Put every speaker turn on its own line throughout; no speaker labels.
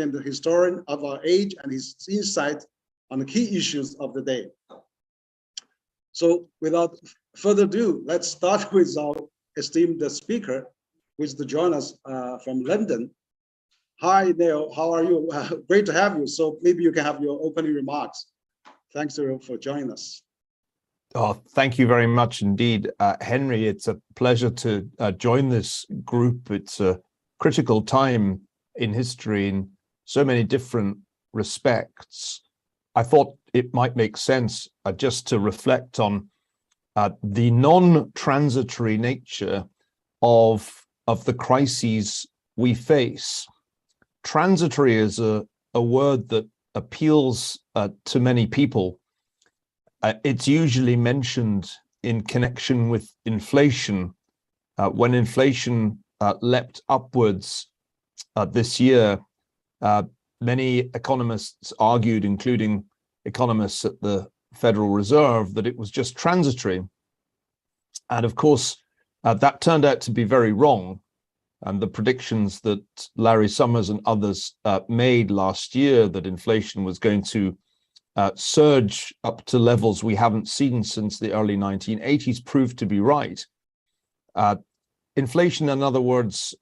the historian of our age and his insight on the key issues of the day. So without further ado, let's start with our esteemed speaker, who is to join us from London. Hi, Niall, how are you? Great to have you. So maybe you can have your opening remarks. Thanks for joining us.
Oh, thank you very much indeed, Henry. It's a pleasure to join this group. It's a critical time in history in so many different respects. I thought it might make sense just to reflect on the non-transitory nature of the crises we face. Transitory is a word that appeals to many people. It's usually mentioned in connection with inflation. When inflation leapt upwards this year, many economists argued, including economists at the Federal Reserve, that it was just transitory. And of course, that turned out to be very wrong. And the predictions that Larry Summers and others made last year that inflation was going to surge up to levels we haven't seen since the early 1980s proved to be right. Inflation, in other words,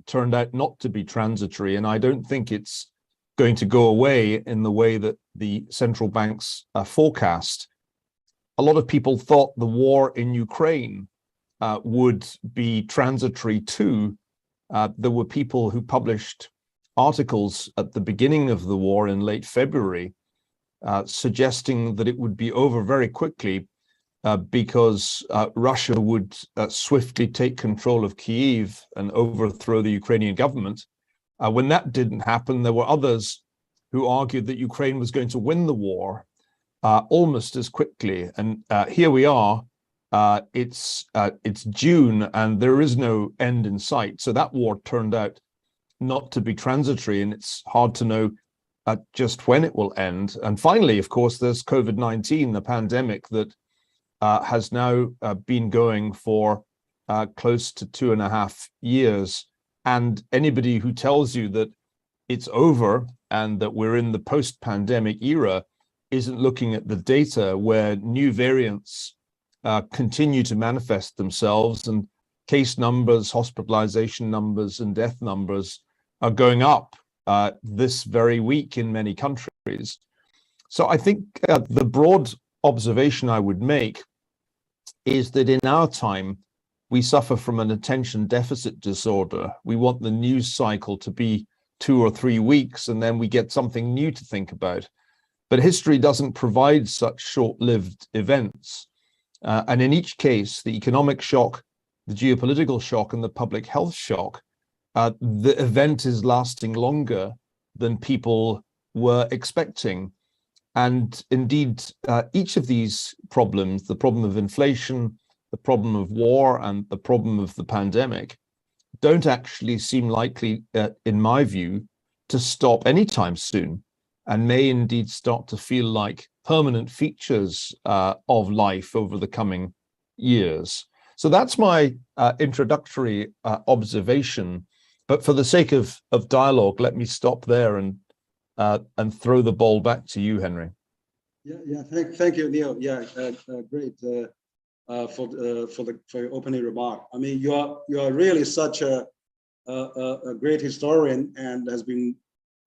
turned out not to be transitory, and I don't think it's going to go away in the way that the central banks forecast. A lot of people thought the war in Ukraine would be transitory too. There were people who published articles at the beginning of the war in late February suggesting that it would be over very quickly because Russia would swiftly take control of Kyiv and overthrow the Ukrainian government. When that didn't happen, there were others who argued that Ukraine was going to win the war almost as quickly. And here we are. It's June and there is no end in sight. So that war turned out not to be transitory, and it's hard to know just when it will end. And finally, of course, there's COVID-19, the pandemic that has now been going for close to 2.5 years. And anybody who tells you that it's over and that we're in the post-pandemic era isn't looking at the data where new variants continue to manifest themselves, and case numbers, hospitalization numbers, and death numbers are going up this very week in many countries. So I think the broad observation I would make is that in our time, we suffer from an attention deficit disorder. We want the news cycle to be 2 or 3 weeks, and then we get something new to think about. But history doesn't provide such short-lived events. And in each case, the economic shock, the geopolitical shock, and the public health shock, the event is lasting longer than people were expecting. And indeed, each of these problems, the problem of inflation, the problem of war, and the problem of the pandemic, don't actually seem likely, in my view, to stop anytime soon, and may indeed start to feel like permanent features of life over the coming years. So that's my introductory observation. But for the sake of dialogue, let me stop there and throw the ball back to you, Henry.
Yeah. Thank you, Niall. Yeah, great for your opening remark. I mean, you are really such a great historian and has been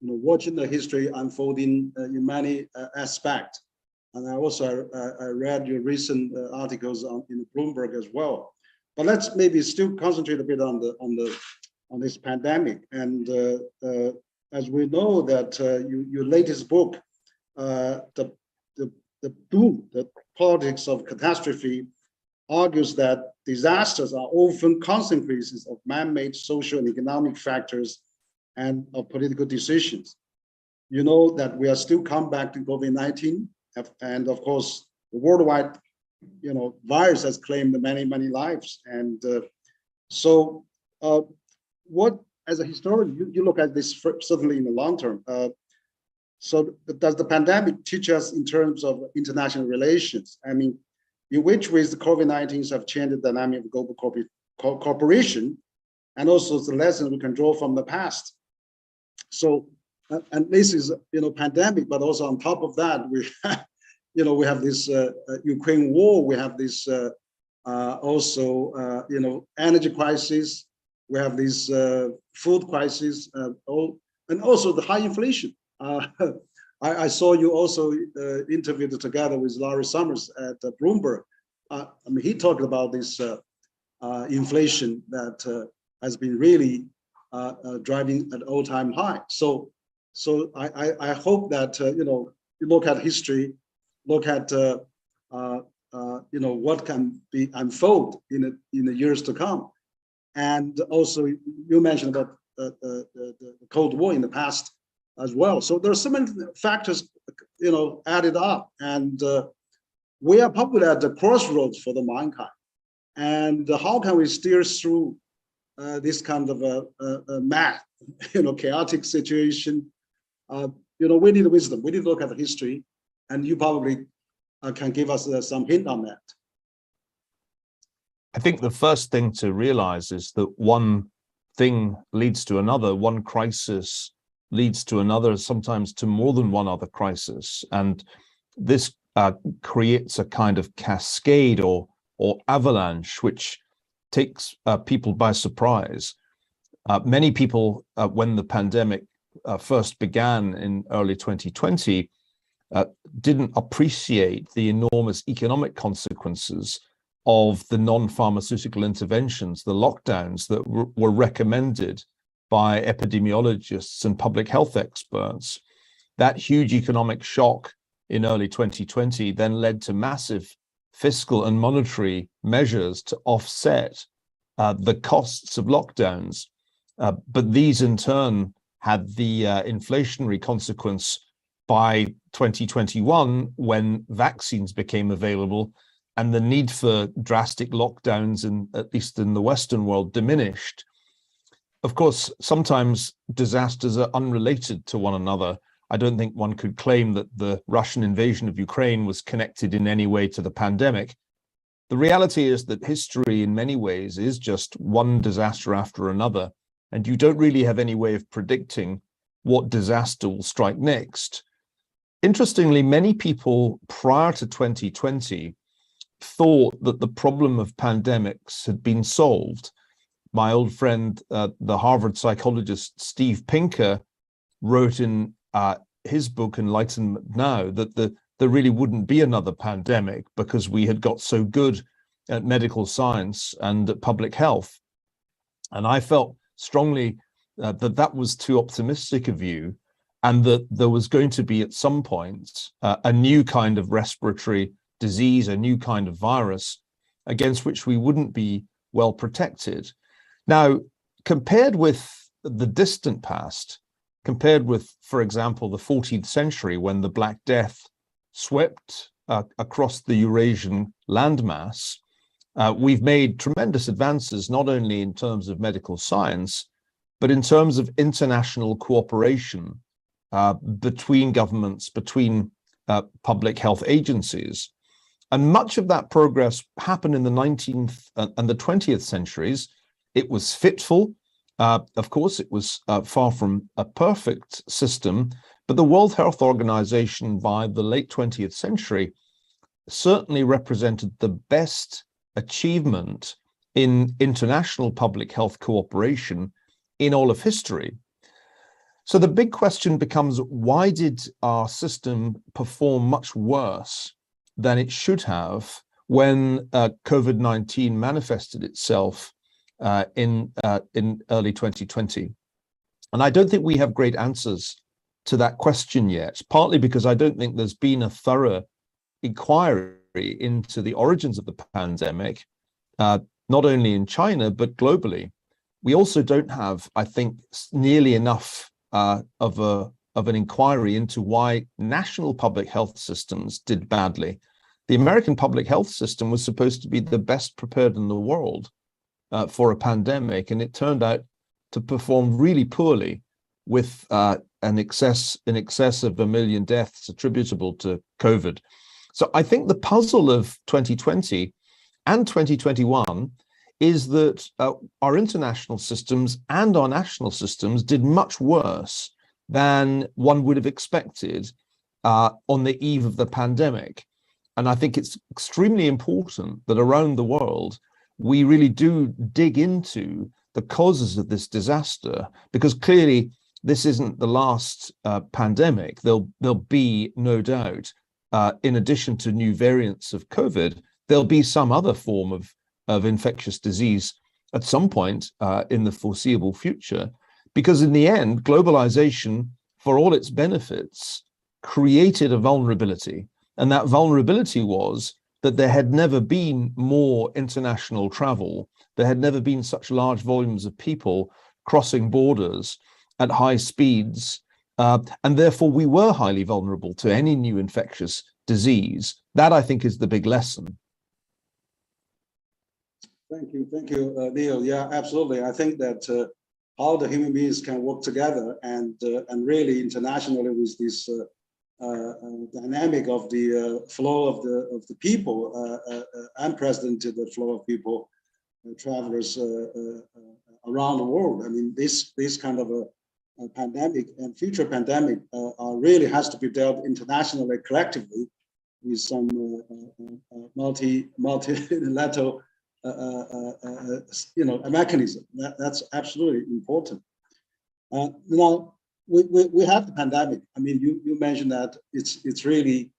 watching the history unfolding in many aspects. And I also I read your recent articles in Bloomberg as well. But let's maybe still concentrate a bit on this pandemic. And as we know that your latest book, the Doom, the Politics of Catastrophe, argues that disasters are often consequences of man-made social and economic factors and of political decisions. You know that we are still come back to COVID-19, and of course, the worldwide, virus has claimed many lives. And so, what as a historian you look at this certainly in the long term. So, does the pandemic teach us in terms of international relations? I mean, in which ways the COVID-19 have changed the dynamic of global cooperation, and also the lessons we can draw from the past. So and this is, pandemic, but also on top of that, we have, we have this Ukraine war, we have this also, energy crisis, we have this food crisis, and also the high inflation. I saw you also interviewed together with Larry Summers at Bloomberg. He talked about this inflation that has been really driving at all-time high. So I hope that you look at history, look at what can be unfold in the years to come, and also you mentioned about the Cold War in the past as well. So there are so many factors added up, and we are probably at the crossroads for the mankind. And how can we steer through this kind of a mad, chaotic situation? We need wisdom. We need to look at the history, and you probably can give us some hint on that.
I think the first thing to realize is that one thing leads to another, one crisis leads to another, sometimes to more than one other crisis. And this creates a kind of cascade or avalanche, which takes people by surprise. Many people, when the pandemic first began in early 2020, didn't appreciate the enormous economic consequences of the non-pharmaceutical interventions, the lockdowns that were recommended by epidemiologists and public health experts. That huge economic shock in early 2020 then led to massive fiscal and monetary measures to offset the costs of lockdowns. But these in turn had the inflationary consequence by 2021 when vaccines became available and the need for drastic lockdowns, at least in the Western world, diminished. Of course, sometimes disasters are unrelated to one another. I don't think one could claim that the Russian invasion of Ukraine was connected in any way to the pandemic. The reality is that history in many ways is just one disaster after another, and you don't really have any way of predicting what disaster will strike next. Interestingly, many people prior to 2020 thought that the problem of pandemics had been solved. My old friend, the Harvard psychologist Steve Pinker, wrote in his book Enlightenment Now that there really wouldn't be another pandemic because we had got so good at medical science and at public health. And I felt strongly that was too optimistic a view, and that there was going to be at some point a new kind of respiratory disease, a new kind of virus against which we wouldn't be well protected. Now, compared with the distant past, compared with, for example, the 14th century when the Black Death swept across the Eurasian landmass, we've made tremendous advances, not only in terms of medical science, but in terms of international cooperation between governments, between public health agencies. And much of that progress happened in the 19th and the 20th centuries. It was fitful. Of course, it was far from a perfect system, but the World Health Organization by the late 20th century certainly represented the best achievement in international public health cooperation in all of history. So the big question becomes, why did our system perform much worse than it should have when COVID-19 manifested itself in early 2020? And I don't think we have great answers to that question yet, partly because I don't think there's been a thorough inquiry into the origins of the pandemic, not only in China, but globally. We also don't have, I think, nearly enough of an inquiry into why national public health systems did badly. The American public health system was supposed to be the best prepared in the world for a pandemic, and it turned out to perform really poorly, with in excess of 1 million deaths attributable to COVID. So I think the puzzle of 2020 and 2021 is that our international systems and our national systems did much worse than one would have expected on the eve of the pandemic. And I think it's extremely important that around the world, we really do dig into the causes of this disaster, because clearly this isn't the last pandemic. There'll be no doubt, in addition to new variants of COVID, there'll be some other form of infectious disease at some point in the foreseeable future. Because in the end, globalization, for all its benefits, created a vulnerability. And that vulnerability was that there had never been more international travel. There had never been such large volumes of people crossing borders at high speeds. And therefore, we were highly vulnerable to any new infectious disease. That, I think, is the big lesson.
Thank you, Neil. Yeah, absolutely. I think that how the human beings can work together and really internationally with this dynamic of the flow of the people, unprecedented flow of people, travelers around the world. I mean, this kind of a pandemic and future pandemic really has to be dealt internationally, collectively, with some multilateral a mechanism. That's absolutely important. Now we have the pandemic. I mean, you mentioned that it's really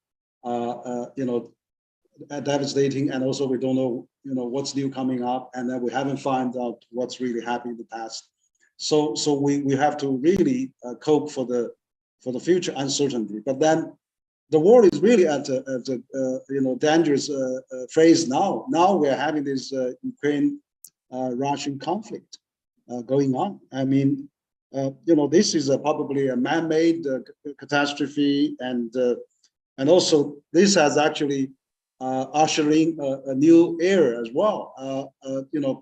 devastating, and also we don't know what's new coming up, and then we haven't found out what's really happened in the past. So we have to really cope for the future uncertainty. But then the world is really at a dangerous phase now. Now we're having this Ukraine-Russian conflict going on. I mean, this is probably a man-made catastrophe, and also this has actually ushering a new era as well.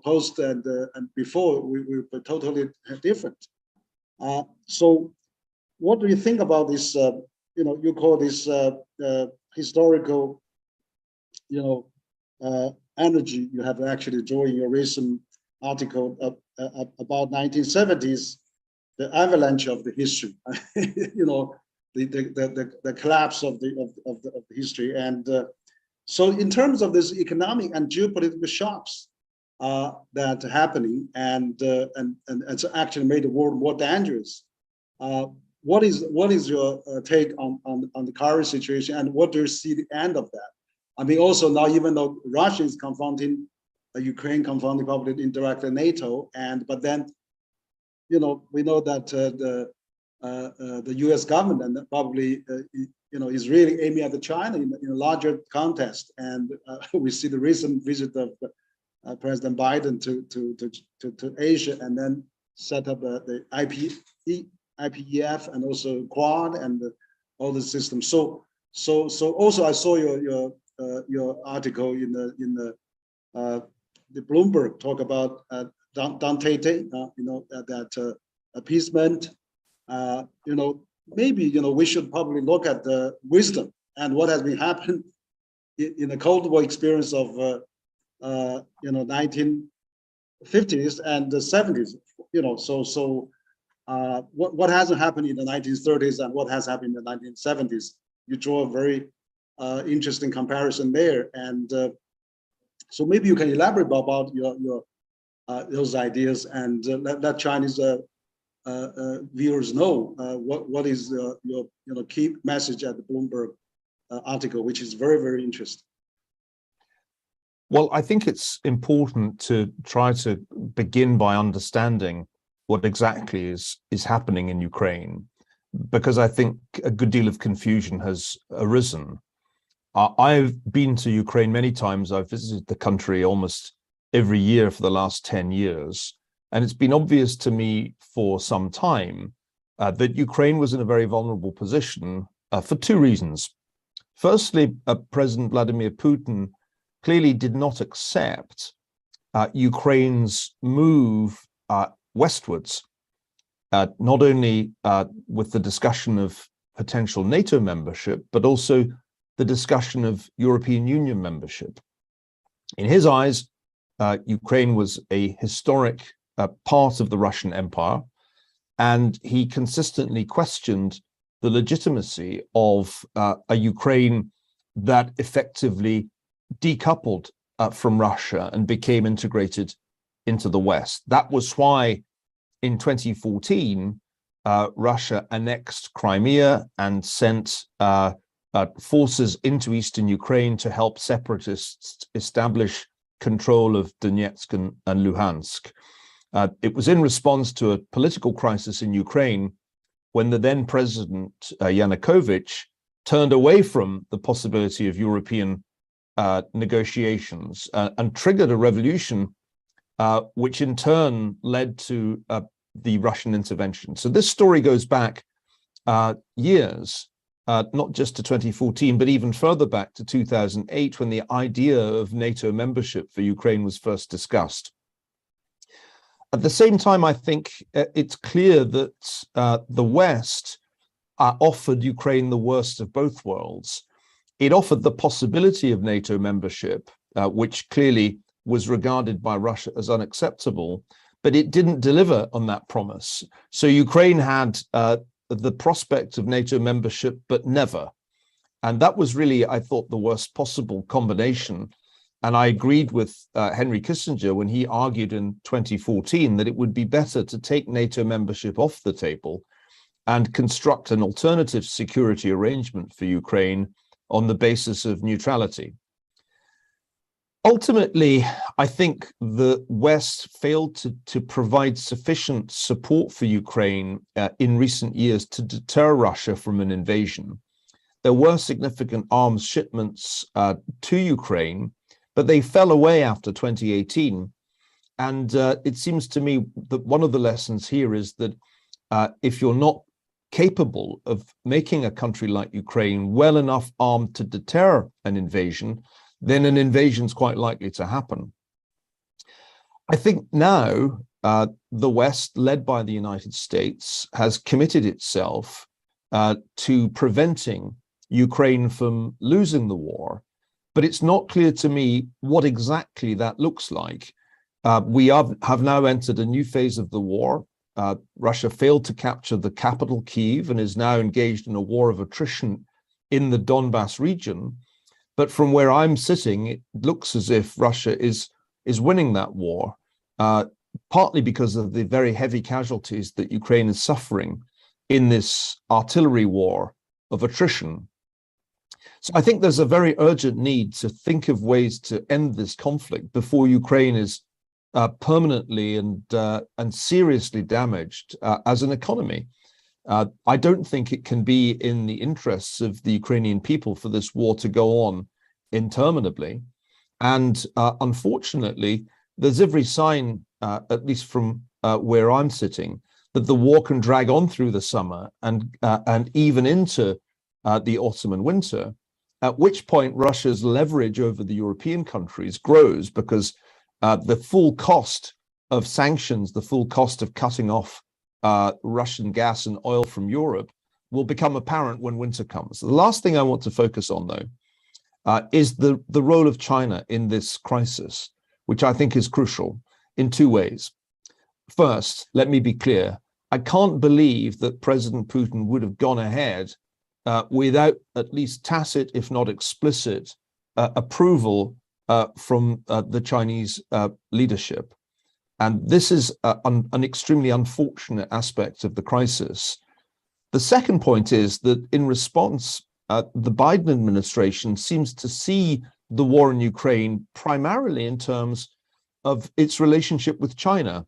Post and before we were totally different. So, what do you think about this? You call this historical, energy you have actually drawn in your recent article about 1970s, the avalanche of the history, the collapse of the history, and so in terms of this economic and geopolitical shocks that are happening, and it's actually made the world more dangerous. What is your take on the current situation, and what do you see the end of that? I mean, also now, even though Russia is confronting Ukraine, confronting probably indirectly NATO, but then, we know that the U.S. government and probably is really aiming at China in a larger context, and we see the recent visit of President Biden to Asia, and then set up the IPEF and also Quad and all the systems. So also I saw your article in the Bloomberg talk about Dante, that appeasement. Maybe we should probably look at the wisdom and what has been happened in the Cold War experience of 1950s and the 70s. What hasn't happened in the 1930s and what has happened in the 1970s. You draw a very interesting comparison there, and so maybe you can elaborate about your those ideas, and let Chinese viewers know what is your key message at the Bloomberg article, which is very, very interesting.
Well, I think it's important to try to begin by understanding what exactly is happening in Ukraine, because I think a good deal of confusion has arisen. I've been to Ukraine many times. I've visited the country almost every year for the last 10 years. And it's been obvious to me for some time that Ukraine was in a very vulnerable position for two reasons. Firstly, President Vladimir Putin clearly did not accept Ukraine's move westwards, not only with the discussion of potential NATO membership, but also the discussion of European Union membership. In his eyes, Ukraine was a historic part of the Russian Empire. and he consistently questioned the legitimacy of a Ukraine that effectively decoupled from Russia and became integrated into the West. That was why in 2014, Russia annexed Crimea and sent forces into eastern Ukraine to help separatists establish control of Donetsk and Luhansk. It was in response to a political crisis in Ukraine when the then president Yanukovych turned away from the possibility of European negotiations and triggered a revolution, which in turn led to the Russian intervention. So this story goes back years, not just to 2014, but even further back to 2008, when the idea of NATO membership for Ukraine was first discussed. At the same time, I think it's clear that the West offered Ukraine the worst of both worlds. It offered the possibility of NATO membership, which clearly was regarded by Russia as unacceptable, but it didn't deliver on that promise. So Ukraine had the prospect of NATO membership, but never. And that was really, I thought, the worst possible combination. And I agreed with Henry Kissinger when he argued in 2014 that it would be better to take NATO membership off the table and construct an alternative security arrangement for Ukraine on the basis of neutrality. Ultimately, I think the West failed to provide sufficient support for Ukraine in recent years to deter Russia from an invasion. There were significant arms shipments to Ukraine, but they fell away after 2018. And it seems to me that one of the lessons here is that if you're not capable of making a country like Ukraine well enough armed to deter an invasion, then an invasion is quite likely to happen. I think now the West, led by the United States, has committed itself to preventing Ukraine from losing the war. But it's not clear to me what exactly that looks like. We have now entered a new phase of the war. Russia failed to capture the capital, Kyiv, and is now engaged in a war of attrition in the Donbas region. But from where I'm sitting, it looks as if Russia is winning that war, partly because of the very heavy casualties that Ukraine is suffering in this artillery war of attrition. So I think there's a very urgent need to think of ways to end this conflict before Ukraine is permanently and seriously damaged as an economy. I don't think it can be in the interests of the Ukrainian people for this war to go on interminably. And unfortunately, there's every sign, at least from where I'm sitting, that the war can drag on through the summer and even into the autumn and winter, at which point Russia's leverage over the European countries grows because the full cost of sanctions, the full cost of cutting off Russian gas and oil from Europe will become apparent when winter comes. The last thing I want to focus on, though, is the role of China in this crisis, which I think is crucial in two ways. First, let me be clear. I can't believe that President Putin would have gone ahead without at least tacit, if not explicit, approval from the Chinese leadership. And this is an extremely unfortunate aspect of the crisis. The second point is that in response, the Biden administration seems to see the war in Ukraine primarily in terms of its relationship with China.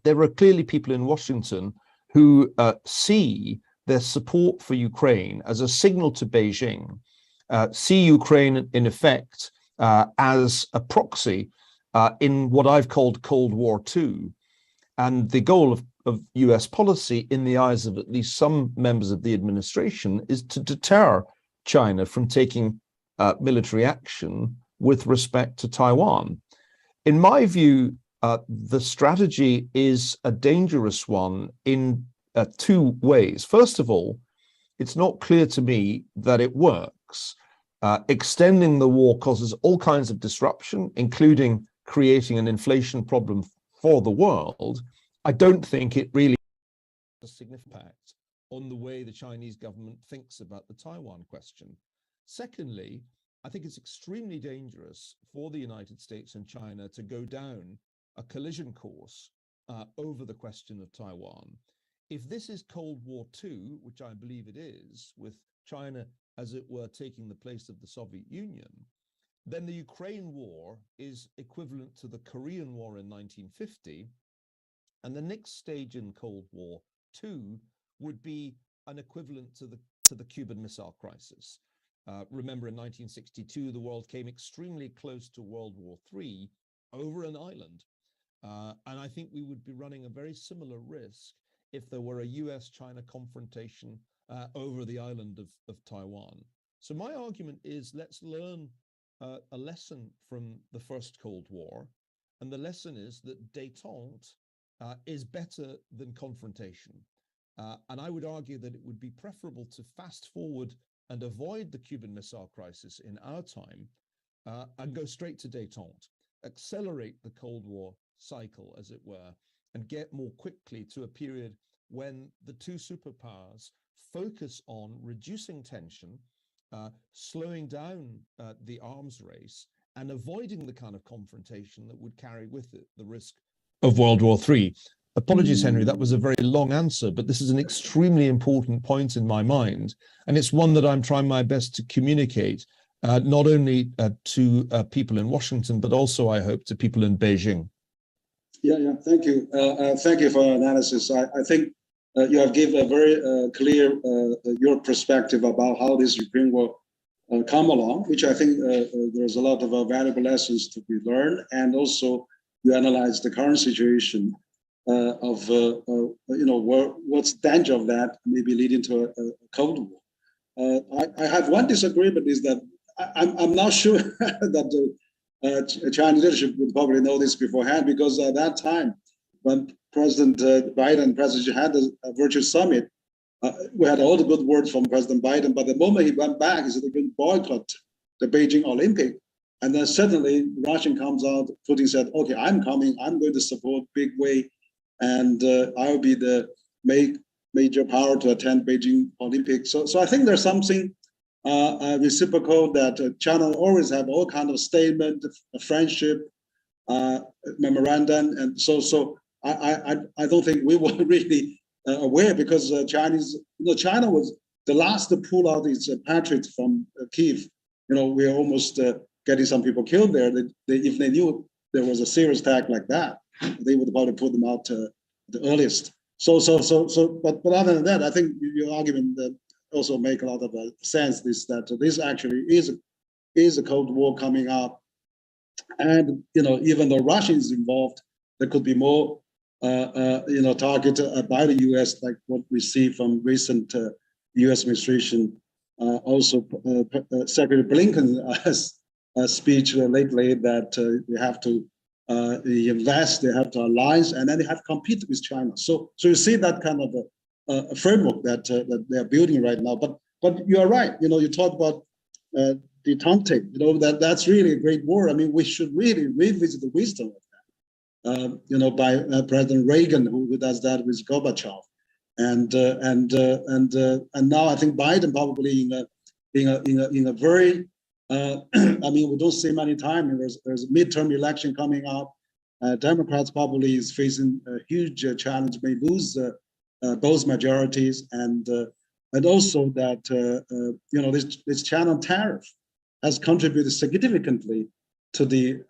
There are clearly people in Washington who see their support for Ukraine as a signal to Beijing, see Ukraine in effect as a proxy in what I've called Cold War II. And the goal of US policy, in the eyes of at least some members of the administration, is to deter China from taking military action with respect to Taiwan. In my view, the strategy is a dangerous one in two ways. First of all, it's not clear to me that it works. Extending the war causes all kinds of disruption, including creating an inflation problem for the world. I don't think it really a significant impact on the way the Chinese government thinks about the Taiwan question. Secondly, I think it's extremely dangerous for the United States and China to go down a collision course over the question of Taiwan. If this is Cold War II, which I believe it is, with China, as it were, taking the place of the Soviet Union, then the Ukraine war is equivalent to the Korean War in 1950. And the next stage in Cold War II would be an equivalent to the Cuban Missile Crisis. Remember, in 1962, the world came extremely close to World War III over an island. And I think we would be running a very similar risk if there were a US-China confrontation over the island of Taiwan. So my argument is, let's learn a lesson from the first Cold War. And the lesson is that détente is better than confrontation. And I would argue that it would be preferable to fast forward and avoid the Cuban Missile Crisis in our time and go straight to détente, accelerate the Cold War cycle, as it were, and get more quickly to a period when the two superpowers focus on reducing tension, slowing down the arms race, and avoiding the kind of confrontation that would carry with it the risk of World War III. Apologies, Henry, that was a very long answer, but this is an extremely important point in my mind. And it's one that I'm trying my best to communicate, not only to people in Washington, but also, I hope, to people in Beijing.
Yeah, thank you. Thank you for your analysis. I think you have given a very clear your perspective about how this Ukraine will come along, which I think there's a lot of valuable lessons to be learned. And also you analyze the current situation of what's the danger of that maybe leading to a Cold War. I have one disagreement is that I'm not sure that the Chinese leadership would probably know this beforehand, because at that time when President Biden and President Xi had a virtual summit, we had all the good words from President Biden, but the moment he went back, he said they're going to boycott the Beijing Olympic. And then suddenly Russian comes out, Putin said, okay, I'm coming, I'm going to support big way, and I'll be the major power to attend Beijing Olympics. So I think there's something reciprocal that China always have all kind of statement, friendship, memorandum, and so I don't think we were really aware, because China was the last to pull out its Patriots from Kyiv. We're almost getting some people killed there. If they knew there was a serious attack like that, they would probably put them out the earliest. But other than that, I think your argument also make a lot of sense. That this actually is a Cold War coming up, and even though Russia is involved, there could be more targeted by the U.S. like what we see from recent U.S. administration. Also, Secretary Blinken's speech lately that they have to invest, they have to alliance, and then they have to compete with China. So you see that kind of a framework that they are building right now. But you are right. You talk about detente. That's really a great word. I mean, we should really revisit the wisdom of that. By President Reagan, who does that with Gorbachev, and now I think Biden probably in a very I mean, we don't see many times. There's a midterm election coming up. Democrats probably is facing a huge challenge, may lose both majorities, and also that this China tariff has contributed significantly to the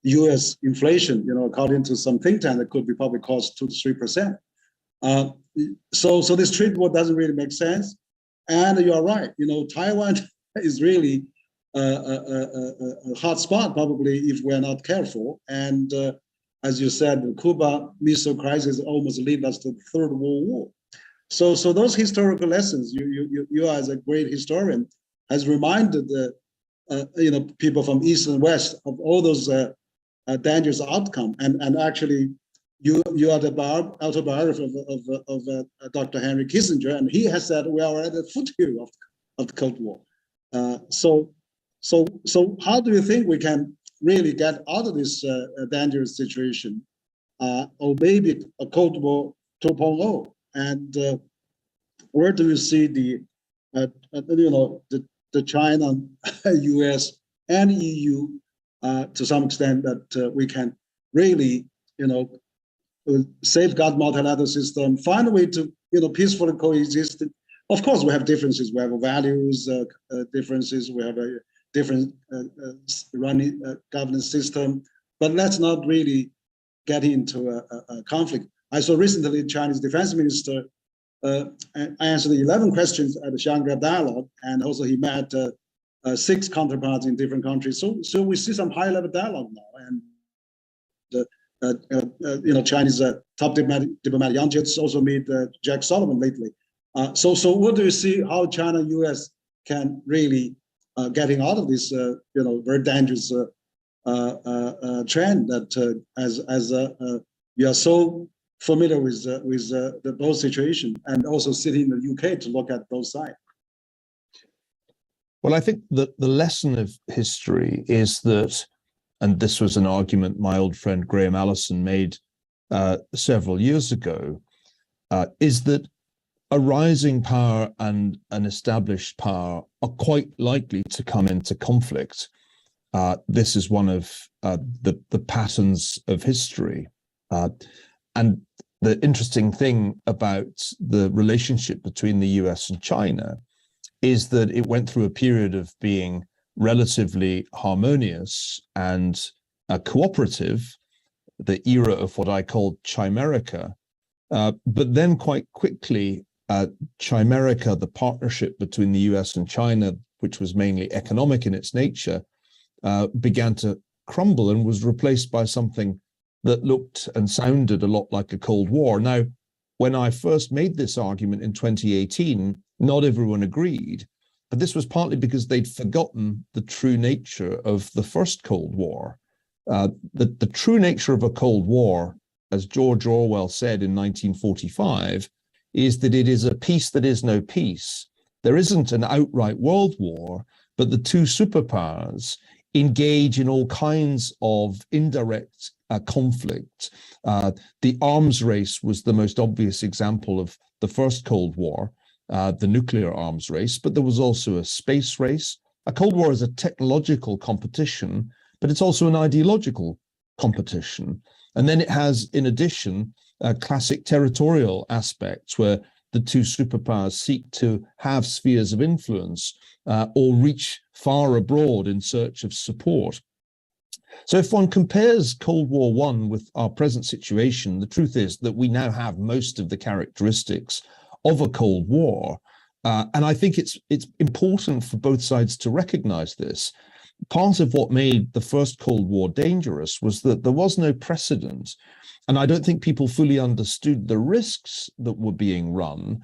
the U.S. inflation. According to some think tank, that could be probably cost 2 to 3%. So this trade war doesn't really make sense. And you are right. Taiwan is really a hot spot, probably, if we're not careful. And as you said, the Cuba Missile Crisis almost lead us to the Third World War. So those historical lessons, you as a great historian, has reminded the people from East and West of all those dangerous outcomes. And actually, you are the autobiography of Dr. Henry Kissinger, and he has said we are at the foothills of the Cold War. So how do you think we can really get out of this dangerous situation or maybe a Cold War 2.0. And where do you see the China, US, and EU to some extent that we can really safeguard multilateral system, find a way to peacefully coexist. Of course, we have differences. We have values differences. We have a different running governance system. But let's not really get into a conflict. I saw recently Chinese defense minister answered 11 questions at the Shanghai dialogue, and also he met 6 counterparts in different countries. So we see some high-level dialogue now, and Chinese top diplomat Yang Jie's also meet Jack Sullivan lately. So what do you see how China US can really getting out of this very dangerous trend that as you are so familiar with both situations, and also sitting in the UK to look at both sides?
Well, I think that the lesson of history is that, and this was an argument my old friend Graham Allison made several years ago, is that a rising power and an established power are quite likely to come into conflict. This is one of the patterns of history. And the interesting thing about the relationship between the US and China is that it went through a period of being relatively harmonious and cooperative, the era of what I called Chimerica. But then quite quickly, Chimerica, the partnership between the US and China, which was mainly economic in its nature, began to crumble and was replaced by something that looked and sounded a lot like a Cold War. Now, when I first made this argument in 2018, not everyone agreed, but this was partly because they'd forgotten the true nature of the first Cold War. The true nature of a Cold War, as George Orwell said in 1945, is that it is a peace that is no peace. There isn't an outright world war, but the two superpowers engage in all kinds of indirect conflict. The arms race was the most obvious example of the first Cold War, the nuclear arms race, but there was also a space race. A Cold War is a technological competition, but it's also an ideological competition. And then it has, in addition, classic territorial aspects where the two superpowers seek to have spheres of influence or reach far abroad in search of support. So if one compares Cold War I with our present situation, the truth is that we now have most of the characteristics of a Cold War. And I think it's important for both sides to recognize this. Part of what made the first Cold War dangerous was that there was no precedent. And I don't think people fully understood the risks that were being run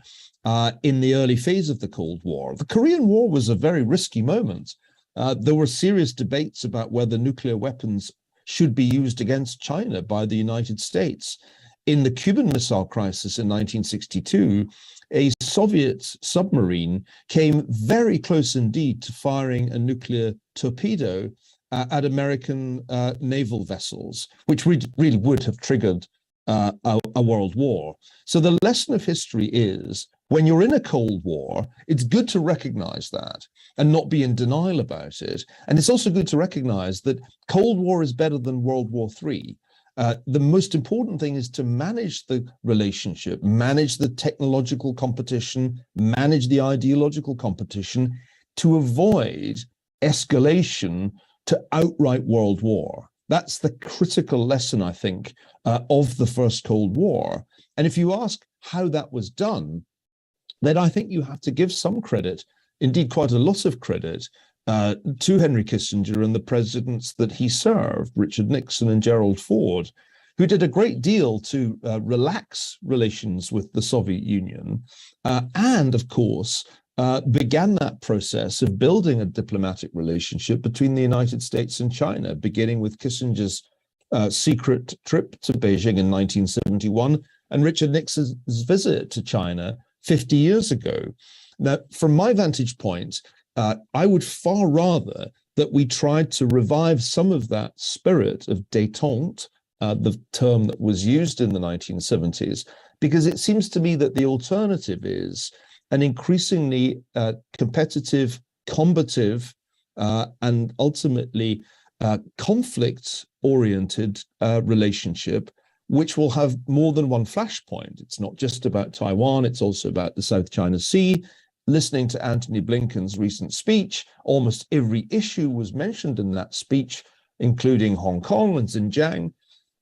in the early phase of the Cold War. The Korean War was a very risky moment. There were serious debates about whether nuclear weapons should be used against China by the United States. In the Cuban Missile Crisis in 1962, a Soviet submarine came very close indeed to firing a nuclear torpedo at American naval vessels, which really would have triggered a world war. So the lesson of history is, when you're in a Cold War, it's good to recognize that and not be in denial about it. And it's also good to recognize that Cold War is better than World War III. The most important thing is to manage the relationship, manage the technological competition, manage the ideological competition to avoid escalation to outright world war. That's the critical lesson, I think, of the first Cold War. And if you ask how that was done, then I think you have to give some credit, indeed quite a lot of credit, to Henry Kissinger and the presidents that he served, Richard Nixon and Gerald Ford, who did a great deal to relax relations with the Soviet Union, and of course, began that process of building a diplomatic relationship between the United States and China, beginning with Kissinger's secret trip to Beijing in 1971 and Richard Nixon's visit to China 50 years ago. Now, from my vantage point, I would far rather that we tried to revive some of that spirit of détente the term that was used in the 1970s, because it seems to me that the alternative is an increasingly competitive, combative, and ultimately conflict-oriented relationship, which will have more than one flashpoint. It's not just about Taiwan, it's also about the South China Sea. Listening to Antony Blinken's recent speech, almost every issue was mentioned in that speech, including Hong Kong and Xinjiang.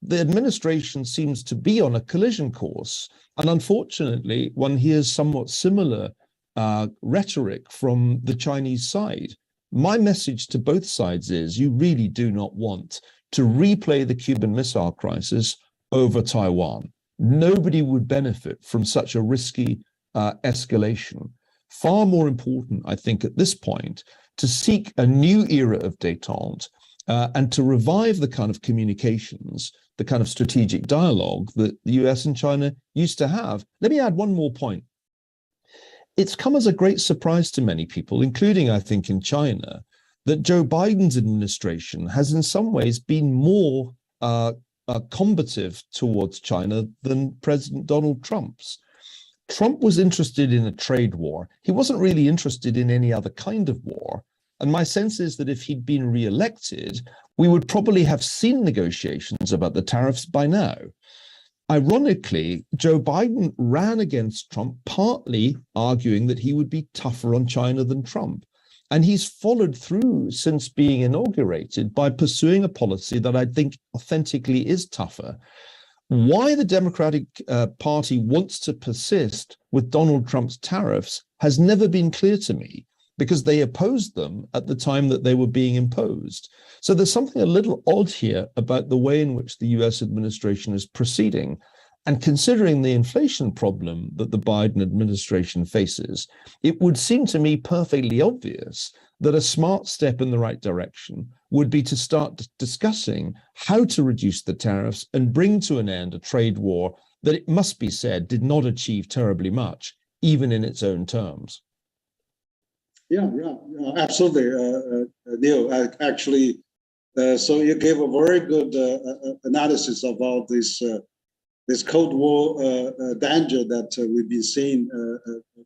The administration seems to be on a collision course. And unfortunately, one hears somewhat similar rhetoric from the Chinese side. My message to both sides is you really do not want to replay the Cuban Missile Crisis over Taiwan. Nobody would benefit from such a risky escalation. Far more important, I think, at this point, to seek a new era of détente and to revive the kind of communications, the kind of strategic dialogue that the US and China used to have. Let me add one more point. It's come as a great surprise to many people, including, I think, in China, that Joe Biden's administration has in some ways been more combative towards China than President Donald Trump's. Trump was interested in a trade war. He wasn't really interested in any other kind of war. And my sense is that if he'd been re-elected, we would probably have seen negotiations about the tariffs by now. Ironically, Joe Biden ran against Trump, partly arguing that he would be tougher on China than Trump. And he's followed through since being inaugurated by pursuing a policy that I think authentically is tougher. Why the Democratic Party wants to persist with Donald Trump's tariffs has never been clear to me, because they opposed them at the time that they were being imposed. So there's something a little odd here about the way in which the US administration is proceeding. And considering the inflation problem that the Biden administration faces, it would seem to me perfectly obvious that a smart step in the right direction would be to start discussing how to reduce the tariffs and bring to an end a trade war that, it must be said, did not achieve terribly much, even in its own terms.
Yeah, absolutely, Neil. Actually, so you gave a very good analysis about this Cold War danger that we've been seeing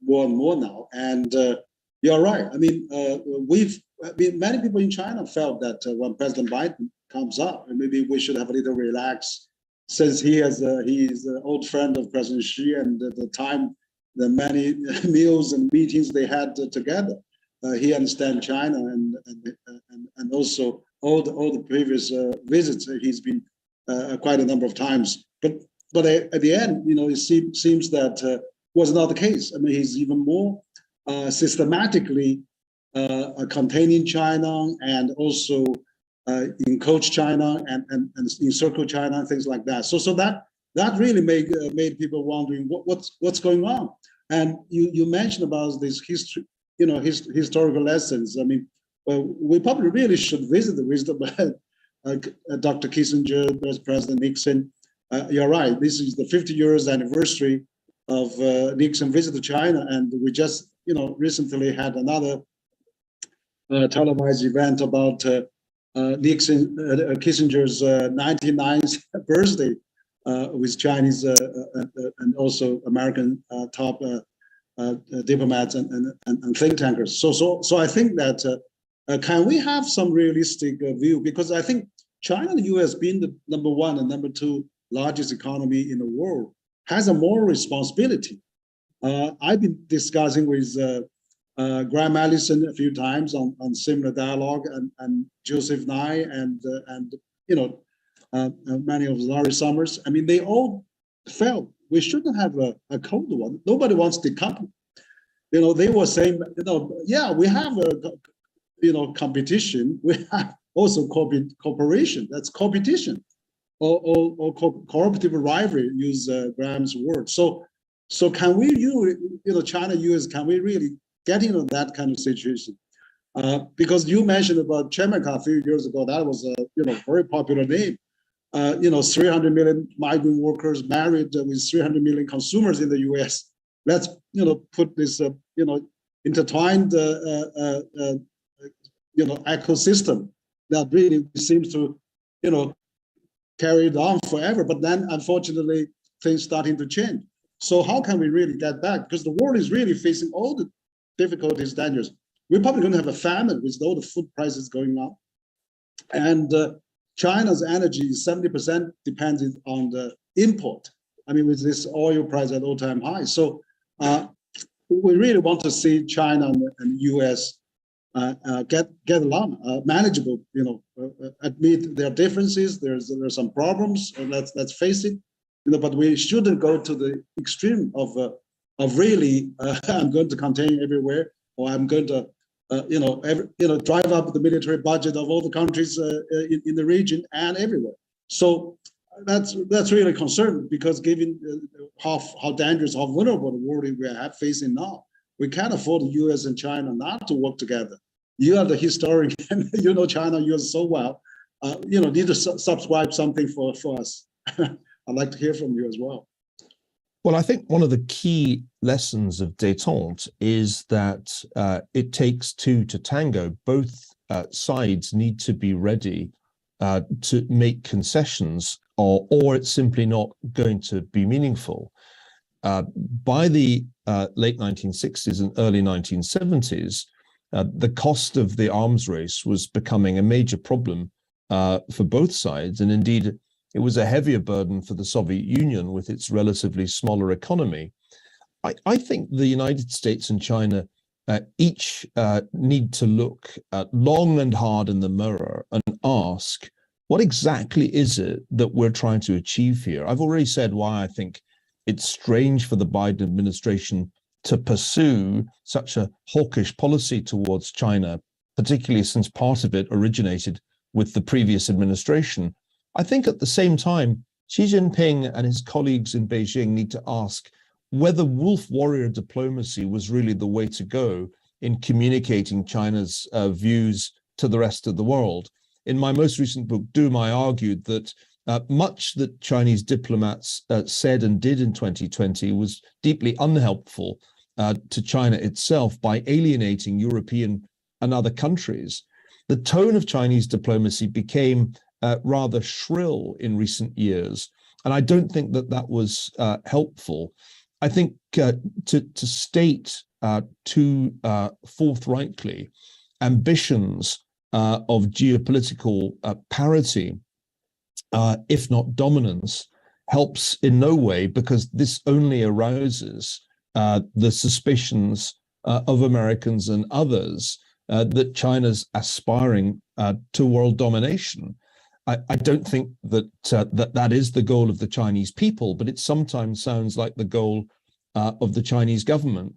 more and more now. And you're right. I mean, many people in China felt that when President Biden comes up, and maybe we should have a little relax, since he's an old friend of President Xi, and the the many meals and meetings they had together. He understands China and also all the previous visits he's been quite a number of times. But at the end, it seems that was not the case. I mean, he's even more systematically containing China and also encourage China and encircle China and things like that. So that really made people wondering what's going on. And you mentioned about this history. Historical lessons. I mean, well, we probably really should visit the wisdom of Dr. Kissinger, President Nixon. You're right. This is the 50 years anniversary of Nixon visit to China, and we just, recently had another televised event about Kissinger's 99th birthday with Chinese and also American top diplomats and think tankers. So I think that can we have some realistic view? Because I think China and the US, being the number one and number two largest economy in the world, has a moral responsibility. I've been discussing with Graham Allison a few times on similar dialogue, and Joseph Nye and many of Larry Summers. I mean, they all felt we shouldn't have a Cold War. Nobody wants decouple. They were saying, yeah, we have a, competition. We have also cooperation. That's competition, or cooperative rivalry. Use Graham's word. So can we, China, US, can we really get into that kind of situation? Because you mentioned about Chemika a few years ago. That was a very popular name. 300 million migrant workers married with 300 million consumers in the U.S. Let's, put this, intertwined, ecosystem that really seems to, carried on forever. But then, unfortunately, things starting to change. So how can we really get back? Because the world is really facing all the difficulties, dangers. We're probably going to have a famine with all the food prices going up. And China's energy is 70% dependent on the import. I mean, with this oil price at all-time high. So we really want to see China and US get along, manageable. Admit their differences. There's some problems. Let's face it. But we shouldn't go to the extreme of really I'm going to contain everywhere, or I'm going to drive up the military budget of all the countries in the region and everywhere. So that's really concerning, because given how dangerous, how vulnerable the world we are facing now, we can't afford the US and China not to work together. You are the historian, you know China, US so well. Need to subscribe something for us. I'd like to hear from you as well.
Well, I think one of the key lessons of détente is that it takes two to tango. Both sides need to be ready to make concessions, or it's simply not going to be meaningful. By the late 1960s and early 1970s, the cost of the arms race was becoming a major problem for both sides, and indeed it was a heavier burden for the Soviet Union with its relatively smaller economy. I think the United States and China each need to look long and hard in the mirror and ask, what exactly is it that we're trying to achieve here? I've already said why I think it's strange for the Biden administration to pursue such a hawkish policy towards China, particularly since part of it originated with the previous administration. I think at the same time, Xi Jinping and his colleagues in Beijing need to ask whether wolf warrior diplomacy was really the way to go in communicating China's views to the rest of the world. In my most recent book, Doom, I argued that much that Chinese diplomats said and did in 2020 was deeply unhelpful to China itself by alienating European and other countries. The tone of Chinese diplomacy became rather shrill in recent years, and I don't think that was helpful. I think to state too forthrightly ambitions of geopolitical parity, if not dominance, helps in no way, because this only arouses the suspicions of Americans and others that China's aspiring to world domination. I don't think that that is the goal of the Chinese people, but it sometimes sounds like the goal of the Chinese government.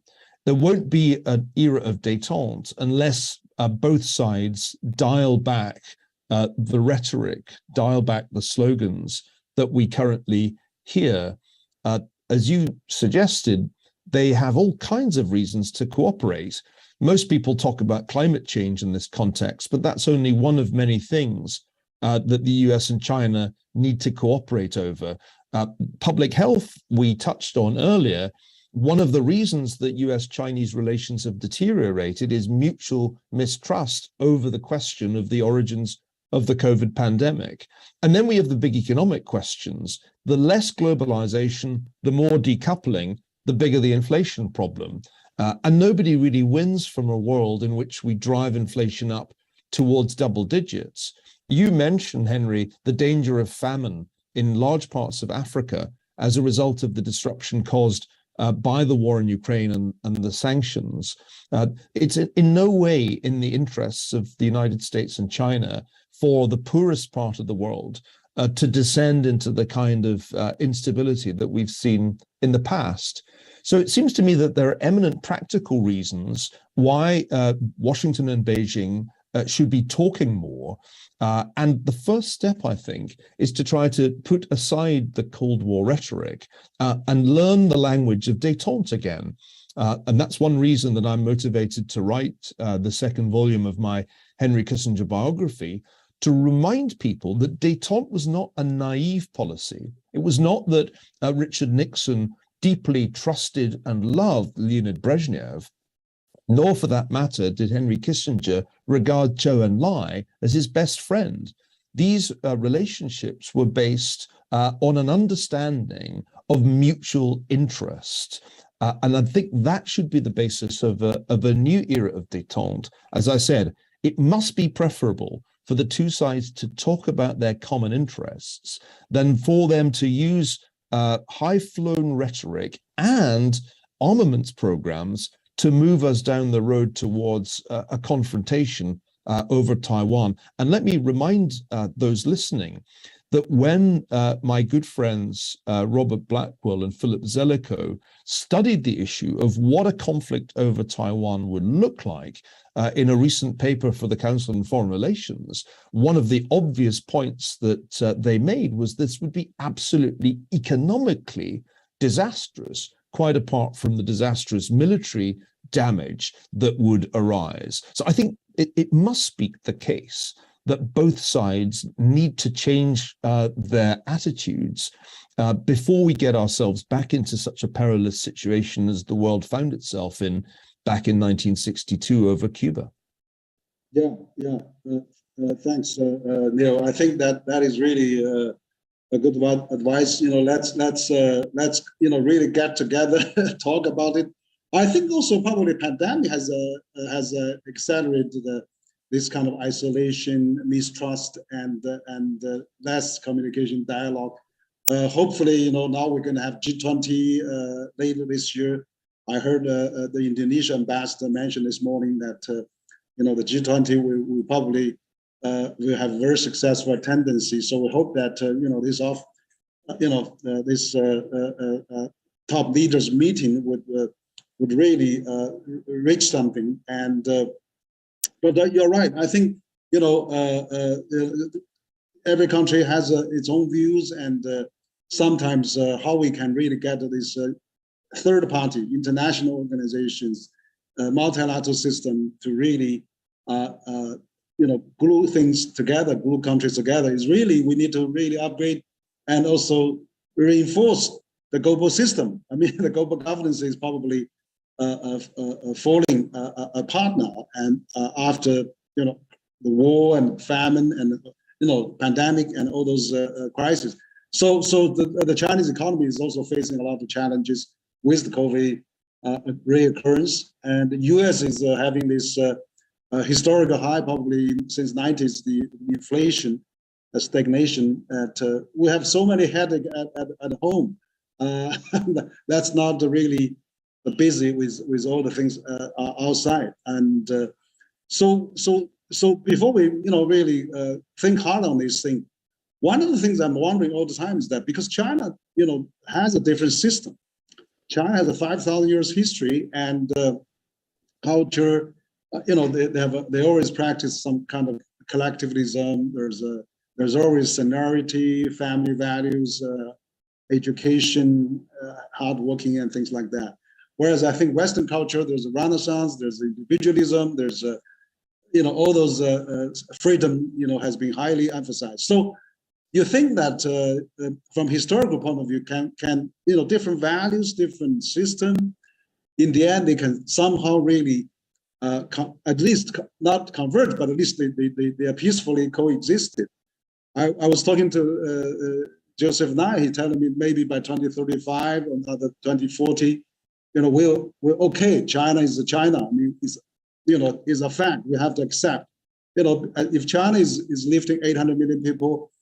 There won't be an era of détente unless both sides dial back the rhetoric, dial back the slogans that we currently hear. As you suggested, they have all kinds of reasons to cooperate. Most people talk about climate change in this context, but that's only one of many things that the US and China need to cooperate over. Public health, we touched on earlier. One of the reasons that US-Chinese relations have deteriorated is mutual mistrust over the question of the origins of the COVID pandemic. And then we have the big economic questions. The less globalization, the more decoupling, the bigger the inflation problem. And nobody really wins from a world in which we drive inflation up towards double digits. You mentioned, Henry, the danger of famine in large parts of Africa as a result of the disruption caused by the war in Ukraine and the sanctions. It's in no way in the interests of the United States and China for the poorest part of the world to descend into the kind of instability that we've seen in the past. So it seems to me that there are eminent practical reasons why Washington and Beijing should be talking more. And the first step, I think, is to try to put aside the Cold War rhetoric and learn the language of détente again. And that's one reason that I'm motivated to write the second volume of my Henry Kissinger biography, to remind people that détente was not a naive policy. It was not that Richard Nixon deeply trusted and loved Leonid Brezhnev, nor for that matter did Henry Kissinger regard Zhou Enlai as his best friend. these relationships were based on an understanding of mutual interest. And I think that should be the basis of a new era of détente. As I said, it must be preferable for the two sides to talk about their common interests than for them to use high-flown rhetoric and armaments programs to move us down the road towards a confrontation over Taiwan. And let me remind those listening that when my good friends Robert Blackwell and Philip Zelikow studied the issue of what a conflict over Taiwan would look like in a recent paper for the Council on Foreign Relations, one of the obvious points that they made was this would be absolutely economically disastrous, quite apart from the disastrous military damage that would arise. So I think it must be the case that both sides need to change their attitudes before we get ourselves back into such a perilous situation as the world found itself in back in 1962 over Cuba.
Yeah. Thanks, Neil. I think that is really a good advice. Let's really get together, talk about it. I think also probably pandemic has accelerated this kind of isolation, mistrust, and less communication dialogue. Hopefully, now we're going to have G20 later this year. I heard the Indonesian ambassador mention this morning that the G20 will probably will have very successful tendency. So we hope that this top leaders meeting would really reach something. And but you're right. I think every country has its own views, and sometimes how we can really get this third-party international organizations, multilateral system to really glue things together, glue countries together is really, we need to really upgrade and also reinforce the global system. I mean, the global governance is probably falling apart now, and after the war and famine and pandemic and all those crises. So the Chinese economy is also facing a lot of challenges with the COVID reoccurrence, and the US is having this historical high, probably since 90s, the inflation, stagnation. We have so many headaches at home. That's not really busy with all the things outside. And so before we really think hard on this thing, one of the things I'm wondering all the time is that because China has a different system. China has a 5,000 years history and culture. They always practice some kind of collectivism. There's always seniority, family values, education, hardworking, and things like that. Whereas I think Western culture, there's a Renaissance, there's individualism, there's all those freedom has been highly emphasized. So you think that from historical point of view, can different values, different system, in the end they can somehow really at least not converge, but at least they are peacefully coexisted. I was talking to Joseph Nye. He telling me maybe by 2035 or another 2040, we're okay. China is China. I mean, is a fact. We have to accept. If China is lifting 800 million people,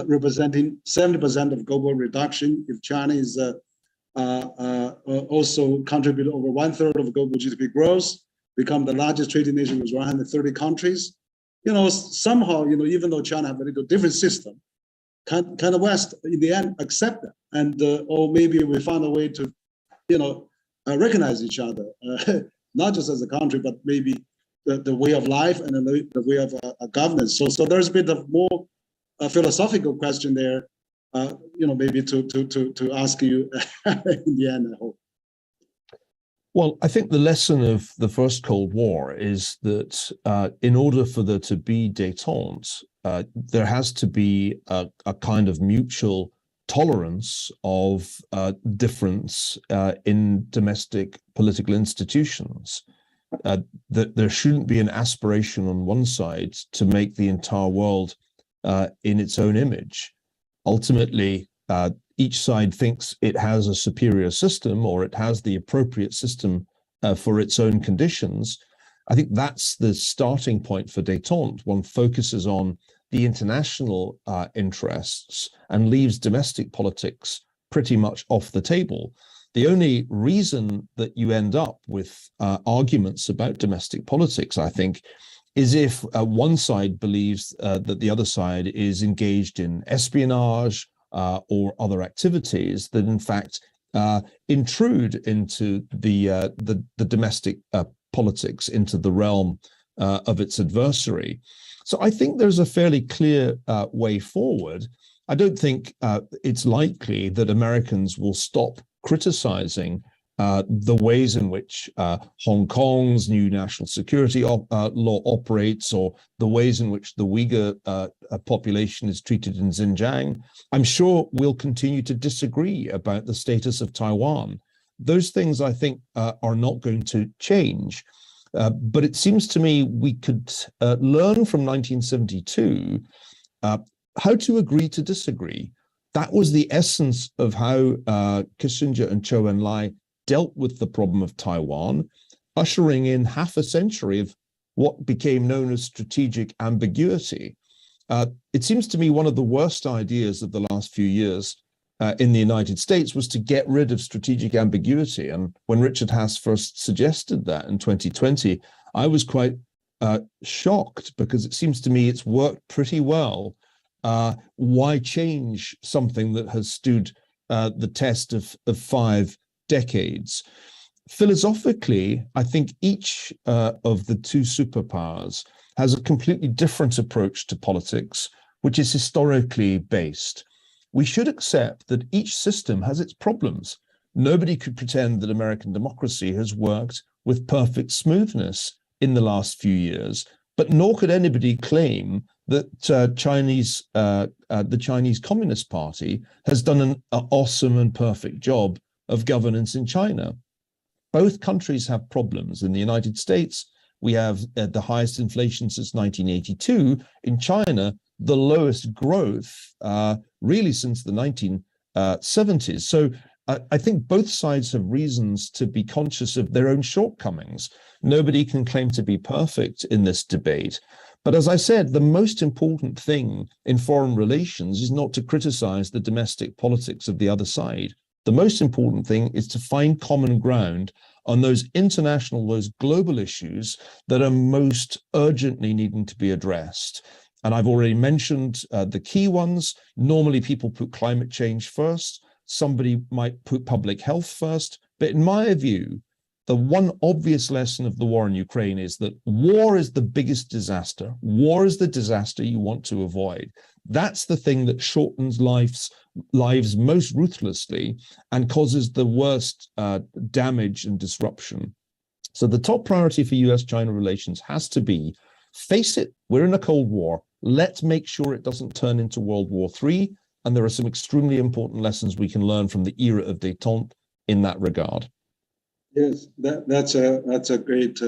representing 70% of global reduction, if China is also contribute over 1/3 of global GDP growth, become the largest trading nation with 130 countries, somehow, even though China have a little different system, can the West in the end accept that? And or maybe we find a way to, recognize each other, not just as a country, but maybe the way of life and the way of governance. So there's a bit of more philosophical question there, maybe to ask you in the end, I hope.
Well, I think the lesson of the first Cold War is that in order for there to be détente, there has to be a kind of mutual tolerance of difference in domestic political institutions. That there shouldn't be an aspiration on one side to make the entire world in its own image. Ultimately, each side thinks it has a superior system or it has the appropriate system for its own conditions. I think that's the starting point for détente. One focuses on the international interests and leaves domestic politics pretty much off the table. The only reason that you end up with arguments about domestic politics, I think, is if one side believes that the other side is engaged in espionage or other activities that, in fact, intrude into the domestic politics, into the realm of its adversary. So I think there's a fairly clear way forward. I don't think it's likely that Americans will stop criticizing the ways in which Hong Kong's new national security law operates, or the ways in which the Uyghur population is treated in Xinjiang. I'm sure we'll continue to disagree about the status of Taiwan. Those things, I think, are not going to change. But it seems to me we could learn from 1972 how to agree to disagree. That was the essence of how Kissinger and Zhou Enlai dealt with the problem of Taiwan, ushering in half a century of what became known as strategic ambiguity. It seems to me one of the worst ideas of the last few years in the United States was to get rid of strategic ambiguity. And when Richard Haas first suggested that in 2020, I was quite shocked, because it seems to me it's worked pretty well. Why change something that has stood the test of 5 decades? Philosophically, I think each of the two superpowers has a completely different approach to politics, which is historically based. We should accept that each system has its problems. Nobody could pretend that American democracy has worked with perfect smoothness in the last few years, but nor could anybody claim that the Chinese Communist Party has done an awesome and perfect job of governance in China. Both countries have problems. In the United States, we have the highest inflation since 1982. In China, the lowest growth really since the 1970s. So I think both sides have reasons to be conscious of their own shortcomings. Nobody can claim to be perfect in this debate. But as I said, the most important thing in foreign relations is not to criticize the domestic politics of the other side. The most important thing is to find common ground on those international, those global issues that are most urgently needing to be addressed. And I've already mentioned the key ones. Normally people put climate change first. Somebody might put public health first. But in my view, the one obvious lesson of the war in Ukraine is that war is the biggest disaster. War is the disaster you want to avoid. That's the thing that shortens lives most ruthlessly and causes the worst damage and disruption. So the top priority for US-China relations has to be, face it, we're in a Cold War. Let's make sure it doesn't turn into World War III. And there are some extremely important lessons we can learn from the era of détente in that regard.
Yes, that's a great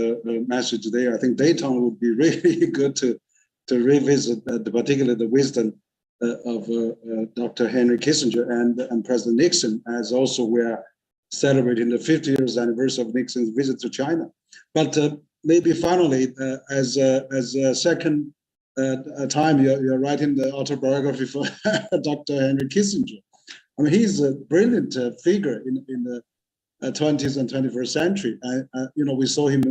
message there. I think détente would be really good to revisit, particularly the wisdom of Dr. Henry Kissinger and President Nixon, as also we're celebrating the 50 years anniversary of Nixon's visit to China. But maybe finally, as a second time you're writing the autobiography for Dr. Henry Kissinger. I mean, he's a brilliant figure in the 20th and 21st century. We saw him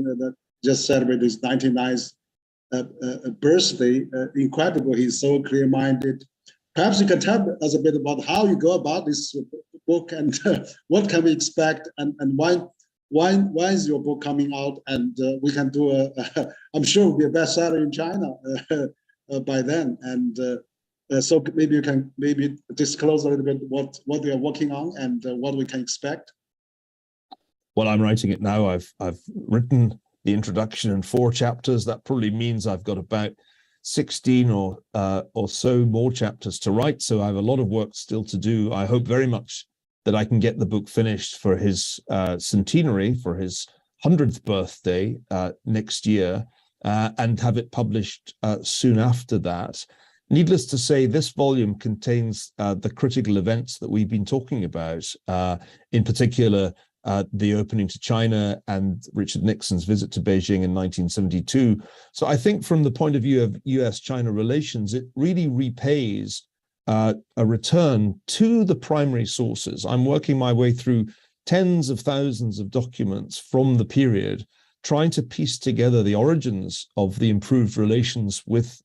just celebrate his 99th birthday. Incredible. He's so clear-minded. Perhaps you can tell us a bit about how you go about this book and what can we expect, and why is your book coming out? And we can do I'm sure it'll be a bestseller in China by then. And so maybe you can disclose a little bit what we are working on and what we can expect.
Well, I'm writing it now. I've written the introduction in 4 chapters. That probably means I've got about 16 or so more chapters to write. So I have a lot of work still to do. I hope very much that I can get the book finished for his centenary, for his 100th birthday next year, and have it published soon after that. Needless to say, this volume contains the critical events that we've been talking about, in particular, the opening to China and Richard Nixon's visit to Beijing in 1972. So I think from the point of view of US-China relations, it really repays a return to the primary sources. I'm working my way through tens of thousands of documents from the period, trying to piece together the origins of the improved relations with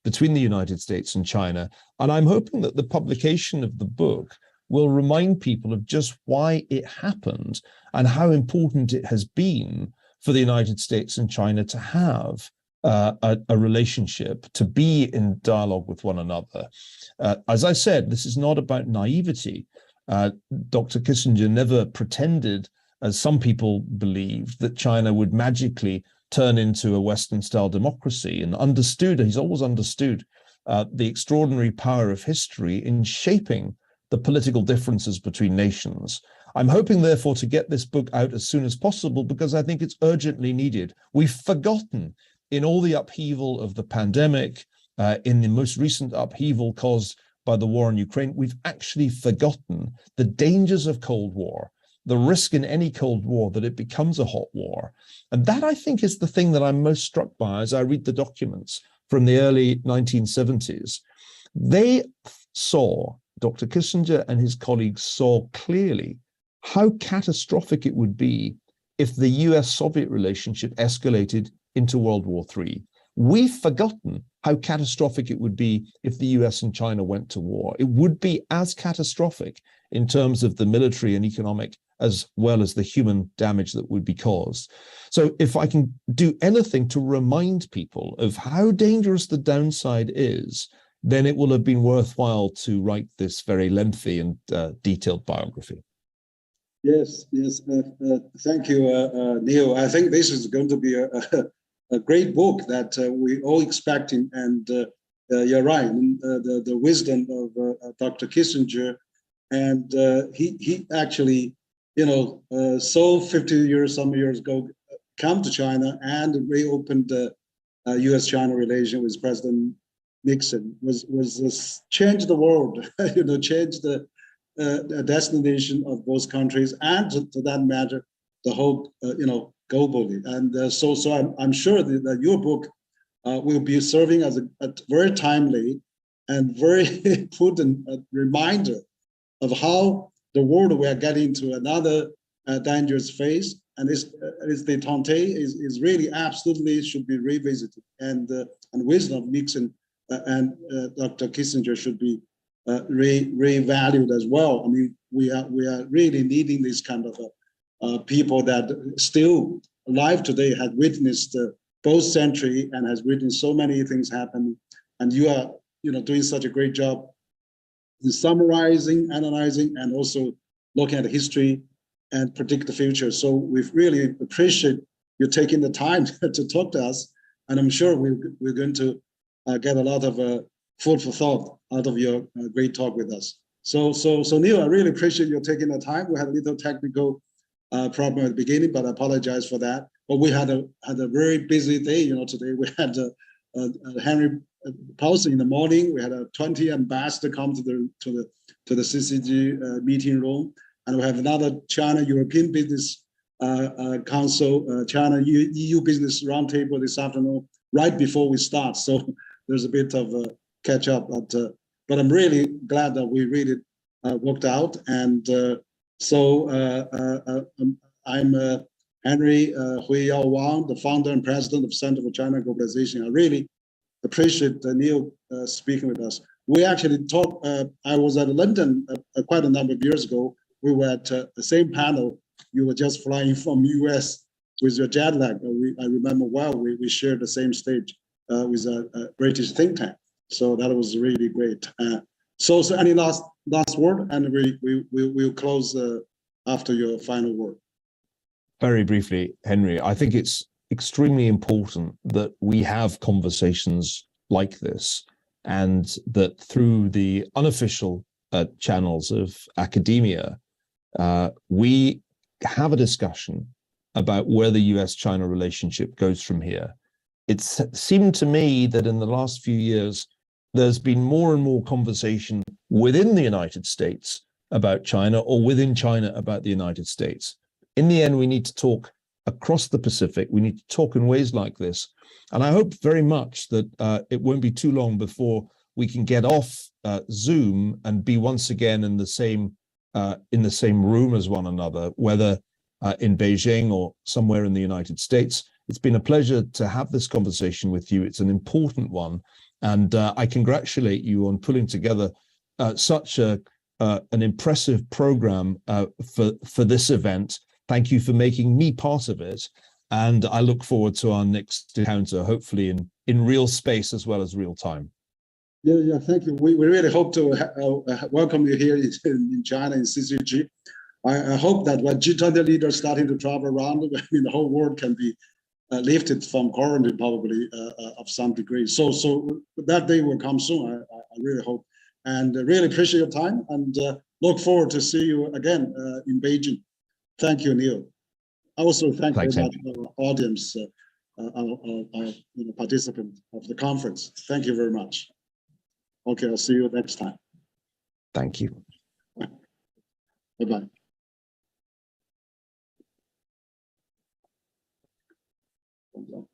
between the United States and China. And I'm hoping that the publication of the book will remind people of just why it happened and how important it has been for the United States and China to have a relationship, to be in dialogue with one another. As I said, this is not about naivety. Dr. Kissinger never pretended, as some people believed, that China would magically turn into a Western-style democracy, and he's always understood the extraordinary power of history in shaping the political differences between nations. I'm hoping, therefore, to get this book out as soon as possible because I think it's urgently needed. We've forgotten, in all the upheaval of the pandemic, in the most recent upheaval caused by the war in Ukraine, we've actually forgotten the dangers of Cold War, the risk in any Cold War that it becomes a hot war. And that, I think, is the thing that I'm most struck by as I read the documents from the early 1970s. They saw, Dr. Kissinger and his colleagues saw clearly how catastrophic it would be if the US-Soviet relationship escalated into World War III. We've forgotten how catastrophic it would be if the US and China went to war. It would be as catastrophic in terms of the military and economic as well as the human damage that would be caused. So if I can do anything to remind people of how dangerous the downside is, then it will have been worthwhile to write this very lengthy and detailed biography.
Yes, yes. Thank you, Neil. I think this is going to be a great book that we all expecting. And you're right, the wisdom of Dr. Kissinger. And he actually, so 50 years, some years ago, come to China and reopened the US-China relation with President Nixon, was change the world, change the destination of both countries, and to that matter, the whole, globally. And so I'm sure that your book will be serving as a very timely and very prudent reminder of how the world we are getting to another dangerous phase, and its détente is really absolutely should be revisited, and wisdom of Nixon and Dr. Kissinger should be revalued as well. I mean, we are really needing this kind of people that still alive today had witnessed both century and has witnessed so many things happen, and you are doing such a great job in summarizing, analyzing, and also looking at history and predict the future. So we really appreciate you taking the time to talk to us, and I'm sure we're going to get a lot of food for thought out of your great talk with us. So Neil, I really appreciate you taking the time. We had a little technical problem at the beginning, but I apologize for that. But we had a very busy day. Today we had Henry Paulson in the morning. We had 20 ambassadors come to the CCG meeting room, and we have another China European Business Council, China EU Business Roundtable this afternoon, right before we start. So there's a bit of catch up, but I'm really glad that we really worked out. And I'm Henry Huiyao Wang, the founder and president of Center for China and Globalization. I really appreciate Neil speaking with us. We actually talked, I was at London quite a number of years ago. We were at the same panel. You were just flying from US with your jet lag. I remember well, we shared the same stage with a British think tank. So that was really great. So any last word, and we'll close after your final word.
Very briefly, Henry, I think it's extremely important that we have conversations like this, and that through the unofficial channels of academia, we have a discussion about where the US-China relationship goes from here. It seemed to me that in the last few years, there's been more and more conversation within the United States about China, or within China about the United States. In the end, we need to talk across the Pacific. We need to talk in ways like this. And I hope very much that it won't be too long before we can get off Zoom and be once again in the same room as one another, whether in Beijing or somewhere in the United States. It's been a pleasure to have this conversation with you. It's an important one. And I congratulate you on putting together such an impressive program for this event. Thank you for making me part of it. And I look forward to our next encounter, hopefully in real space as well as real time.
Yeah, thank you. We really hope to welcome you here in China, in CCG. I hope that when G20 leaders starting to travel around, I mean, the whole world can be lifted from quarantine, probably of some degree. So that day will come soon. I really hope, and really appreciate your time, and look forward to see you again in Beijing. Thank you, Neil. I also thank very much our audience, our participant of the conference. Thank you very much. Okay, I'll see you next time.
Thank you.
Bye-bye. Thumbs up.